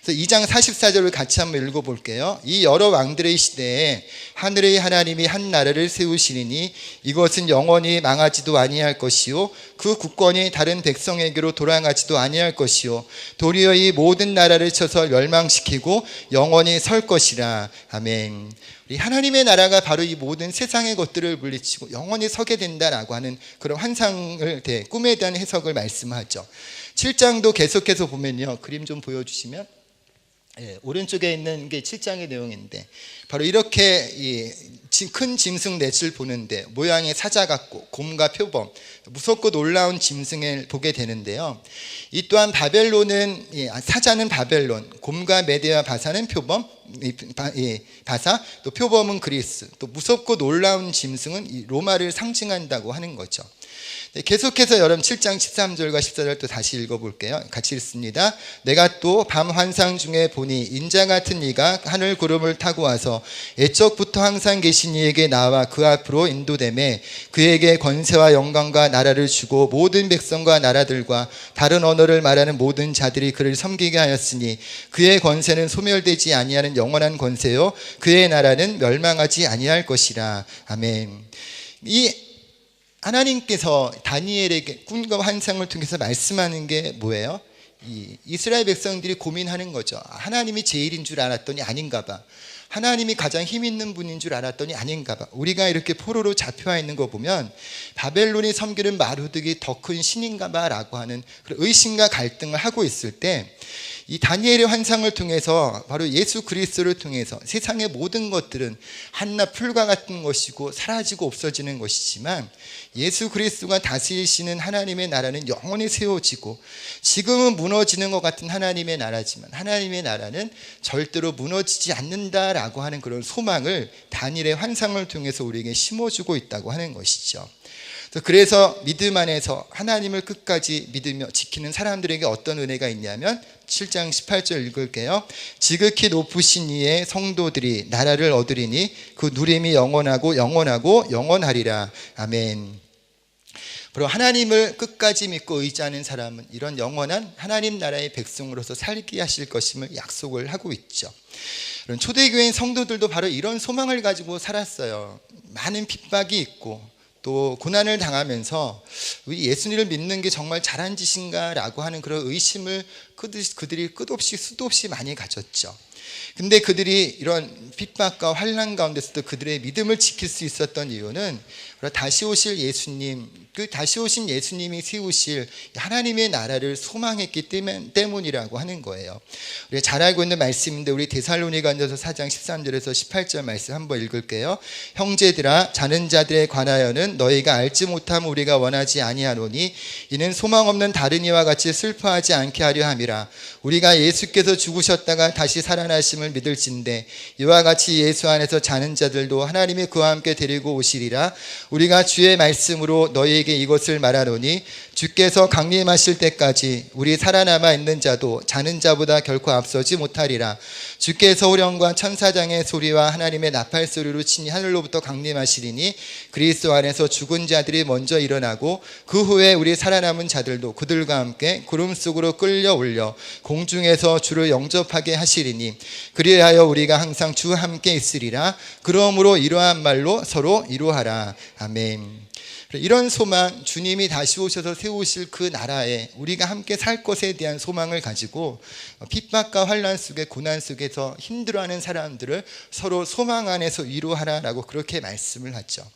그래서 2장 44절을 같이 한번 읽어볼게요. 이 여러 왕들의 시대에 하늘의 하나님이 한 나라를 세우시리니 이것은 영원히 망하지도 아니할 것이요 그 국권이 다른 백성에게로 돌아가지도 아니할 것이요 도리어 이 모든 나라를 쳐서 멸망시키고 영원히 설 것이라. 아멘. 우리 하나님의 나라가 바로 이 모든 세상의 것들을 물리치고 영원히 서게 된다라고 하는 그런 환상을, 꿈에 대한 해석을 말씀하죠. 7장도 계속해서 보면요, 그림 좀 보여주시면, 오른쪽에 있는 게 7장의 내용인데, 바로 이렇게 큰 짐승 넷을 보는데 모양의 사자 같고 곰과 표범, 무섭고 놀라운 짐승을 보게 되는데요, 이 또한 바벨론은, 사자는 바벨론, 곰과 메대와 바사는 표범, 바사, 또 표범은 그리스, 또 무섭고 놀라운 짐승은 로마를 상징한다고 하는 거죠. 계속해서 여러분 7장 13절과 14절 또 다시 읽어볼게요. 같이 읽습니다. 내가 또 밤 환상 중에 보니 인자 같은 이가 하늘 구름을 타고 와서 애적부터 항상 계신 이에게 나와 그 앞으로 인도되매 그에게 권세와 영광과 나라를 주고 모든 백성과 나라들과 다른 언어를 말하는 모든 자들이 그를 섬기게 하였으니 그의 권세는 소멸되지 아니하는 영원한 권세요 그의 나라는 멸망하지 아니할 것이라. 아멘. 이 하나님께서 다니엘에게 꿈과 환상을 통해서 말씀하는 게 뭐예요? 이스라엘 백성들이 고민하는 거죠. 하나님이 제일인 줄 알았더니 아닌가 봐. 하나님이 가장 힘 있는 분인 줄 알았더니 아닌가 봐. 우리가 이렇게 포로로 잡혀와 있는 거 보면 바벨론이 섬기는 마루득이 더 큰 신인가 봐 라고 하는 그런 의심과 갈등을 하고 있을 때, 이 다니엘의 환상을 통해서 바로 예수 그리스도를 통해서 세상의 모든 것들은 한낱 풀과 같은 것이고 사라지고 없어지는 것이지만 예수 그리스도가 다스리시는 하나님의 나라는 영원히 세워지고, 지금은 무너지는 것 같은 하나님의 나라지만 하나님의 나라는 절대로 무너지지 않는다라고 하는 그런 소망을 다니엘의 환상을 통해서 우리에게 심어주고 있다고 하는 것이죠. 그래서 믿음 안에서 하나님을 끝까지 믿으며 지키는 사람들에게 어떤 은혜가 있냐면 7장 18절 읽을게요. 지극히 높으신 이의 성도들이 나라를 얻으리니 그 누림이 영원하고 영원하고 영원하리라. 아멘. 바로 하나님을 끝까지 믿고 의지하는 사람은 이런 영원한 하나님 나라의 백성으로서 살게 하실 것임을 약속을 하고 있죠. 초대교회 성도들도 바로 이런 소망을 가지고 살았어요. 많은 핍박이 있고 또 고난을 당하면서 예수님을 믿는 게 정말 잘한 짓인가 라고 하는 그런 의심을 그들이 끝없이 수도 없이 많이 가졌죠. 근데 그들이 이런 핍박과 환난 가운데서도 그들의 믿음을 지킬 수 있었던 이유는 다시 오실 예수님, 그 다시 오신 예수님이 세우실 하나님의 나라를 소망했기 때문이라고 하는 거예요. 우리가 잘 알고 있는 말씀인데 우리 데살로니가전서 4장 13절에서 18절 말씀 한번 읽을게요. 형제들아, 자는 자들에 관하여는 너희가 알지 못함을 우리가 원하지 아니하노니 이는 소망 없는 다른 이와 같이 슬퍼하지 않게 하려 함이라. 우리가 예수께서 죽으셨다가 다시 살아나심을 믿을진대 이와 같이 예수 안에서 자는 자들도 하나님이 그와 함께 데리고 오시리라. 우리가 주의 말씀으로 너희에게 이것을 말하노니 주께서 강림하실 때까지 우리 살아남아 있는 자도 자는 자보다 결코 앞서지 못하리라. 주께서 호령과 천사장의 소리와 하나님의 나팔 소리로 친히 하늘로부터 강림하시리니 그리스도 안에서 죽은 자들이 먼저 일어나고 그 후에 우리 살아남은 자들도 그들과 함께 구름 속으로 끌려 올려 공중에서 주를 영접하게 하시리니 그리하여 우리가 항상 주와 함께 있으리라. 그러므로 이러한 말로 서로 이루하라. 아멘. 이런 소망, 주님이 다시 오셔서 세우실 그 나라에 우리가 함께 살 것에 대한 소망을 가지고 핍박과 환난 속에 고난 속에서 힘들어하는 사람들을 서로 소망 안에서 위로하라라고 그렇게 말씀을 하죠.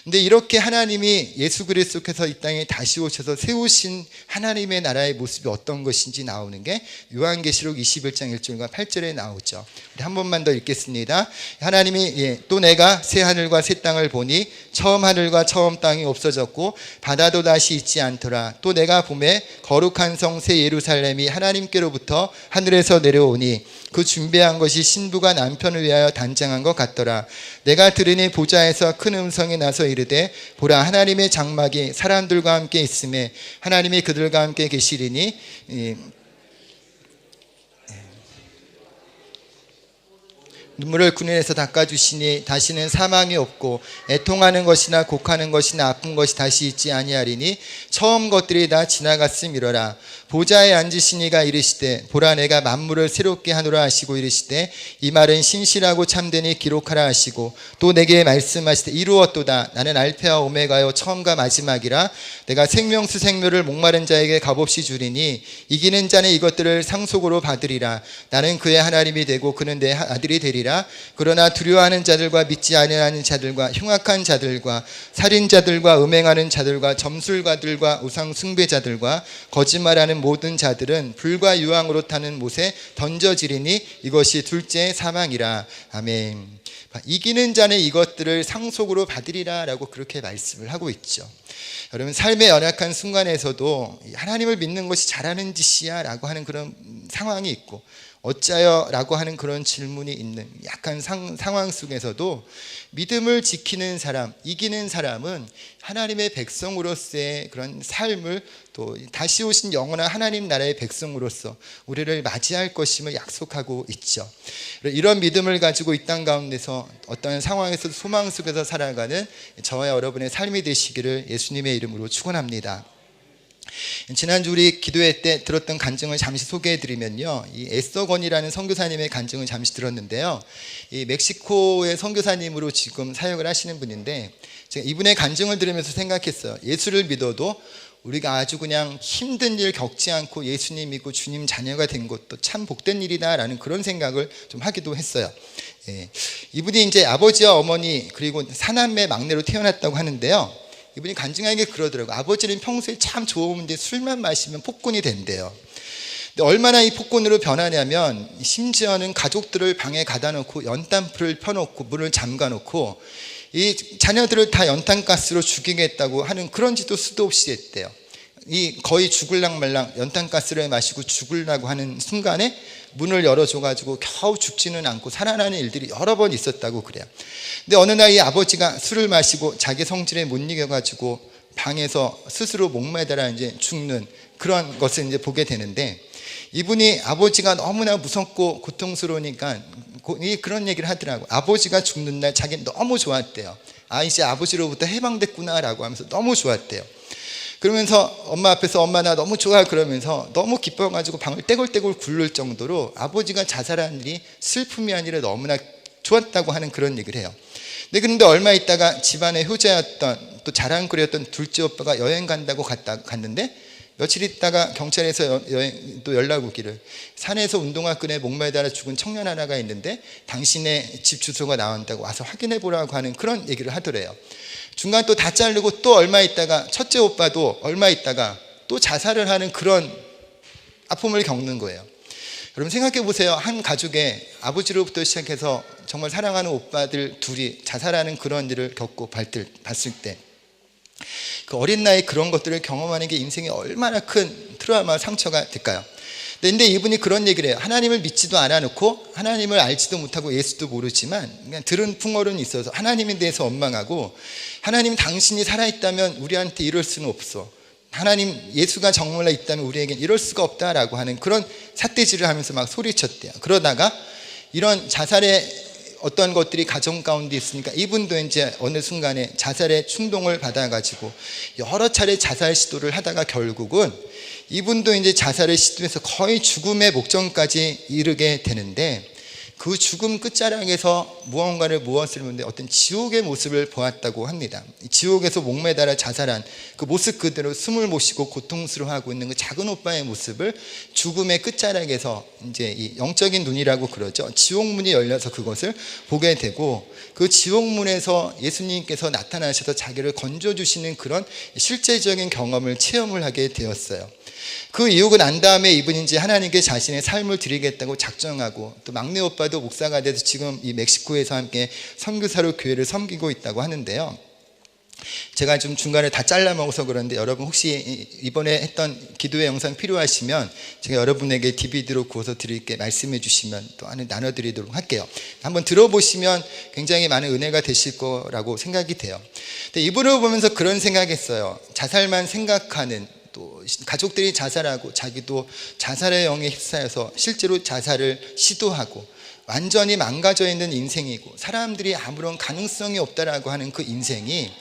근데 이렇게 하나님이 예수 그리스도께서 이 땅에 다시 오셔서 세우신 하나님의 나라의 모습이 어떤 것인지 나오는 게 요한계시록 21장 1절과 8절에 나오죠. 우리 한 번만 더 읽겠습니다. 하나님이 또 내가 새 하늘과 새 땅을 보니 처음 하늘과 처음 땅이 없어졌고 바다도 다시 있지 않더라. 또 내가 보매 거룩한 성 새 예루살렘이 하나님께로부터 하늘에서 내려오니 그 준비한 것이 신부가 남편을 위하여 단장한 것 같더라. 내가 들으니 보좌에서 큰 음성이 나서 이르되 보라, 하나님의 장막이 사람들과 함께 있음에 하나님이 그들과 함께 계시리니 눈물을 그늘에서 닦아주시니 다시는 사망이 없고 애통하는 것이나 곡하는 것이나 아픈 것이 다시 있지 아니하리니 처음 것들이 다 지나갔음이로라. 보좌에 앉으신 이가 이르시되 보라, 내가 만물을 새롭게 하노라 하시고 이르시되 이 말은 신실하고 참되니 기록하라 하시고 또 내게 말씀하시되 이루었도다. 나는 알파와 오메가요 처음과 마지막이라. 내가 생명수 생묘를 목마른 자에게 값없이 주리니 이기는 자는 이것들을 상속으로 받으리라. 나는 그의 하나님이 되고 그는 내 아들이 되리라. 그러나 두려워하는 자들과 믿지 아니하는 자들과 흉악한 자들과 살인자들과 음행하는 자들과 점술가들과 우상 숭배자들과 거짓말하는 모든 자들은 불과 유황으로 타는 못에 던져지리니 이것이 둘째 사망이라. 아멘. 이기는 자는 이것들을 상속으로 받으리라 라고 그렇게 말씀을 하고 있죠. 여러분, 삶의 연약한 순간에서도 하나님을 믿는 것이 잘하는 짓이야 라고 하는 그런 상황이 있고 어짜요? 라고 하는 그런 질문이 있는 약간 상황 속에서도 믿음을 지키는 사람, 이기는 사람은 하나님의 백성으로서의 그런 삶을 또 다시 오신 영원한 하나님 나라의 백성으로서 우리를 맞이할 것임을 약속하고 있죠. 이런 믿음을 가지고 이 땅 가운데서 어떤 상황에서 소망 속에서 살아가는 저와 여러분의 삶이 되시기를 예수님의 이름으로 축원합니다. 지난주 우리 기도회 때 들었던 간증을 잠시 소개해드리면요, 이 에스더건이라는 선교사님의 간증을 잠시 들었는데요, 이 멕시코의 선교사님으로 지금 사역을 하시는 분인데 제가 이분의 간증을 들으면서 생각했어요. 예수를 믿어도 우리가 아주 그냥 힘든 일 겪지 않고 예수님 믿고 주님 자녀가 된 것도 참 복된 일이다라는 그런 생각을 좀 하기도 했어요. 이분이 이제 아버지와 어머니 그리고 사남매 막내로 태어났다고 하는데요, 이분이 간증하게 그러더라고요. 아버지는 평소에 참 좋은데 술만 마시면 폭군이 된대요. 근데 얼마나 이 폭군으로 변하냐면 심지어는 가족들을 방에 가다 놓고 연탄불을 펴놓고 문을 잠가 놓고 이 자녀들을 다 연탄가스로 죽이겠다고 하는 그런 짓도 수도 없이 했대요. 이 거의 죽을랑 말랑 연탄가스를 마시고 죽으려고 하는 순간에 문을 열어줘가지고 겨우 죽지는 않고 살아나는 일들이 여러 번 있었다고 그래요. 근데 어느 날 이 아버지가 술을 마시고 자기 성질에 못 이겨가지고 방에서 스스로 목매달아 이제 죽는 그런 것을 이제 보게 되는데, 이분이 아버지가 너무나 무섭고 고통스러우니까 그런 얘기를 하더라고요. 아버지가 죽는 날 자기는 너무 좋았대요. 아, 이제 아버지로부터 해방됐구나 라고 하면서 너무 좋았대요. 그러면서 엄마 앞에서 엄마 나 너무 좋아 그러면서 너무 기뻐가지고 방을 떼굴떼굴 굴릴 정도로 아버지가 자살한 일이 슬픔이 아니라 너무나 좋았다고 하는 그런 얘기를 해요. 그런데 얼마 있다가 집안의 효자였던 또 자랑거리였던 둘째 오빠가 여행 간다고 갔는데 며칠 있다가 경찰에서 또 연락 오기를 산에서 운동화 끈에 목매달아 죽은 청년 하나가 있는데 당신의 집 주소가 나온다고 와서 확인해 보라고 하는 그런 얘기를 하더래요. 중간 또 다 자르고 또 얼마 있다가 첫째 오빠도 얼마 있다가 또 자살을 하는 그런 아픔을 겪는 거예요. 여러분 생각해 보세요. 한 가족의 아버지로부터 시작해서 정말 사랑하는 오빠들 둘이 자살하는 그런 일을 겪고 봤을 때 그 어린 나이에 그런 것들을 경험하는 게 인생에 얼마나 큰 트라우마, 상처가 될까요? 근데 이분이 그런 얘기를 해요. 하나님을 믿지도 않아 놓고 하나님을 알지도 못하고 예수도 모르지만 그냥 들은 풍어론이 있어서 하나님에 대해서 원망하고, 하나님 당신이 살아있다면 우리한테 이럴 수는 없어, 하나님 예수가 정말로 있다면 우리에겐 이럴 수가 없다라고 하는 그런 삿대질을 하면서 막 소리쳤대요. 그러다가 이런 자살의 어떤 것들이 가정 가운데 있으니까 이분도 이제 어느 순간에 자살의 충동을 받아가지고 여러 차례 자살 시도를 하다가 결국은 이분도 이제 자살을 시도해서 거의 죽음의 목전까지 이르게 되는데, 그 죽음 끝자락에서 무언가를 무엇을 보는데 어떤 지옥의 모습을 보았다고 합니다. 지옥에서 목매달아 자살한 그 모습 그대로 숨을 못 쉬고 고통스러워하고 있는 그 작은 오빠의 모습을 죽음의 끝자락에서 이제 이 영적인 눈이라고 그러죠. 지옥문이 열려서 그것을 보게 되고, 그 지옥문에서 예수님께서 나타나셔서 자기를 건져주시는 그런 실제적인 경험을 체험을 하게 되었어요. 그 이후고 난 다음에 이분이 이제 하나님께 자신의 삶을 드리겠다고 작정하고, 또 막내 오빠도 목사가 돼서 지금 이 멕시코에서 함께 선교사로 교회를 섬기고 있다고 하는데요. 제가 좀 중간에 다 잘라 먹어서 그런데 여러분 혹시 이번에 했던 기도의 영상 필요하시면 제가 여러분에게 DVD로 구워서 드릴게 말씀해 주시면 또 안에 나눠드리도록 할게요. 한번 들어보시면 굉장히 많은 은혜가 되실 거라고 생각이 돼요. 근데 이분을 보면서 그런 생각했어요. 자살만 생각하는, 또 가족들이 자살하고 자기도 자살의 영에 휩싸여서 실제로 자살을 시도하고 완전히 망가져 있는 인생이고 사람들이 아무런 가능성이 없다라고 하는 그 인생이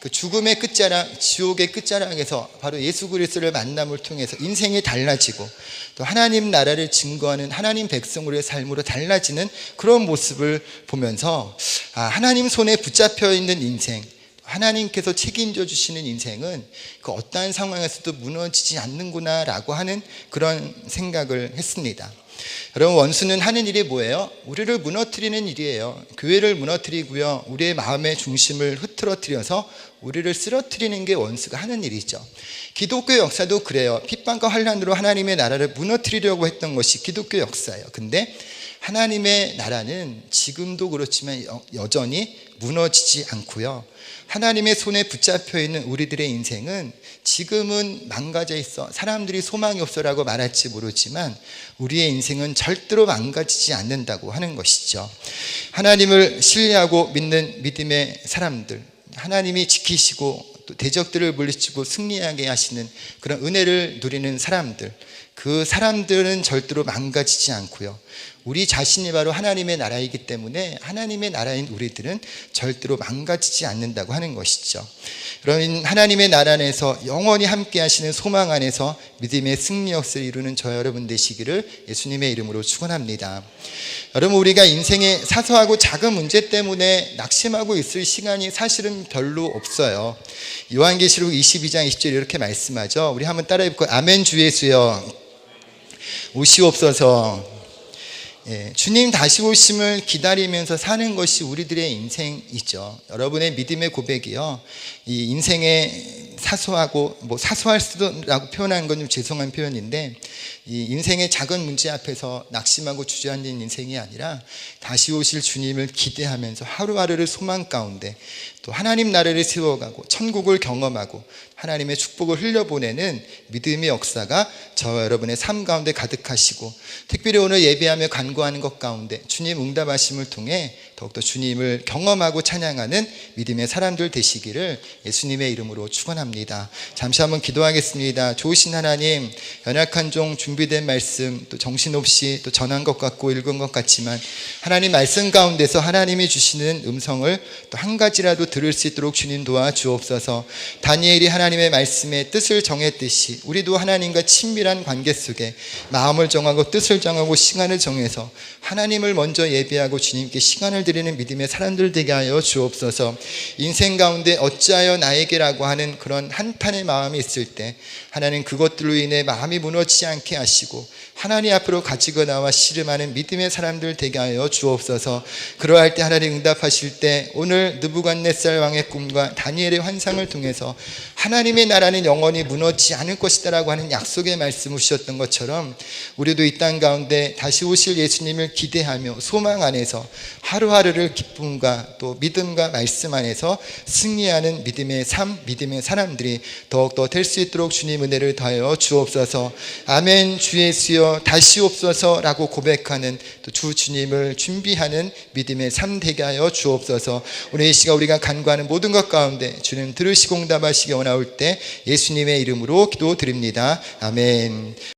그 죽음의 끝자락, 지옥의 끝자락에서 바로 예수 그리스도를 만남을 통해서 인생이 달라지고 또 하나님 나라를 증거하는 하나님 백성으로의 삶으로 달라지는 그런 모습을 보면서 하나님 손에 붙잡혀 있는 인생, 하나님께서 책임져 주시는 인생은 그 어떠한 상황에서도 무너지지 않는구나 라고 하는 그런 생각을 했습니다. 여러분, 원수는 하는 일이 뭐예요? 우리를 무너뜨리는 일이에요. 교회를 무너뜨리고요, 우리의 마음의 중심을 흐트러뜨려서 우리를 쓰러뜨리는 게 원수가 하는 일이죠. 기독교 역사도 그래요. 핍박과 환난으로 하나님의 나라를 무너뜨리려고 했던 것이 기독교 역사예요. 근데 하나님의 나라는 지금도 그렇지만 여전히 무너지지 않고요, 하나님의 손에 붙잡혀 있는 우리들의 인생은 지금은 망가져 있어, 사람들이 소망이 없어라고 말할지 모르지만 우리의 인생은 절대로 망가지지 않는다고 하는 것이죠. 하나님을 신뢰하고 믿는 믿음의 사람들, 하나님이 지키시고 또 대적들을 물리치고 승리하게 하시는 그런 은혜를 누리는 사람들, 그 사람들은 절대로 망가지지 않고요, 우리 자신이 바로 하나님의 나라이기 때문에 하나님의 나라인 우리들은 절대로 망가지지 않는다고 하는 것이죠. 그러면 하나님의 나라 안에서 영원히 함께 하시는 소망 안에서 믿음의 승리 역사를 이루는 저 여러분 되시기를 예수님의 이름으로 축원합니다. 여러분, 우리가 인생의 사소하고 작은 문제 때문에 낙심하고 있을 시간이 사실은 별로 없어요. 요한계시록 22장 20절 이렇게 말씀하죠. 우리 한번 따라해 볼까요? 아멘. 주 예수여 오시옵소서. 주님 다시 오심을 기다리면서 사는 것이 우리들의 인생이죠. 여러분의 믿음의 고백이요, 이 인생의 사소하고 사소할 수도라고 표현하는 건 좀 죄송한 표현인데, 이 인생의 작은 문제 앞에서 낙심하고 주저앉는 인생이 아니라 다시 오실 주님을 기대하면서 하루하루를 소망 가운데 또 하나님 나라를 세워가고 천국을 경험하고 하나님의 축복을 흘려보내는 믿음의 역사가 저와 여러분의 삶 가운데 가득하시고, 특별히 오늘 예배하며 간구하는 것 가운데 주님 응답하심을 통해 더욱더 주님을 경험하고 찬양하는 믿음의 사람들 되시기를 예수님의 이름으로 축원합니다. 잠시 한번 기도하겠습니다. 좋으신 하나님, 연약한 종 준비된 말씀 또 정신없이 또 전한 것 같고 읽은 것 같지만 하나님 말씀 가운데서 하나님이 주시는 음성을 또 한 가지라도 들을 수 있도록 주님 도와주옵소서. 다니엘이 하나님 하나님의 말씀의 뜻을 정했듯이 우리도 하나님과 친밀한 관계 속에 마음을 정하고 뜻을 정하고 시간을 정해서 하나님을 먼저 예배하고 주님께 시간을 드리는 믿음의 사람들 되게 하여 주옵소서. 인생 가운데 어찌하여 나에게라고 하는 그런 한탄의 마음이 있을 때 하나님 그것들로 인해 마음이 무너지지 않게 하시고 하나님 앞으로 가지고 나와 씨름하는 믿음의 사람들 되게 하여 주옵소서. 그러할 때 하나님 응답하실 때 오늘 느부갓네살 왕의 꿈과 다니엘의 환상을 통해서 하나님의 나라는 영원히 무너지지 않을 것이다 라고 하는 약속의 말씀을 주셨던 것처럼 우리도 이 땅 가운데 다시 오실 예수님을 기대하며 소망 안에서 하루하루를 기쁨과 또 믿음과 말씀 안에서 승리하는 믿음의 삶, 믿음의 사람들이 더욱더 될 수 있도록 주님 은혜를 더하여 주옵소서. 아멘. 주 예수여 다시 옵소서 라고 고백하는 또 주 주님을 준비하는 믿음의 삶 되게 하여 주옵소서. 오늘 이 시간 우리가 간구하는 모든 것 가운데 주님 들으시고 응답하시기 원하올 때 예수님의 이름으로 기도드립니다. 아멘.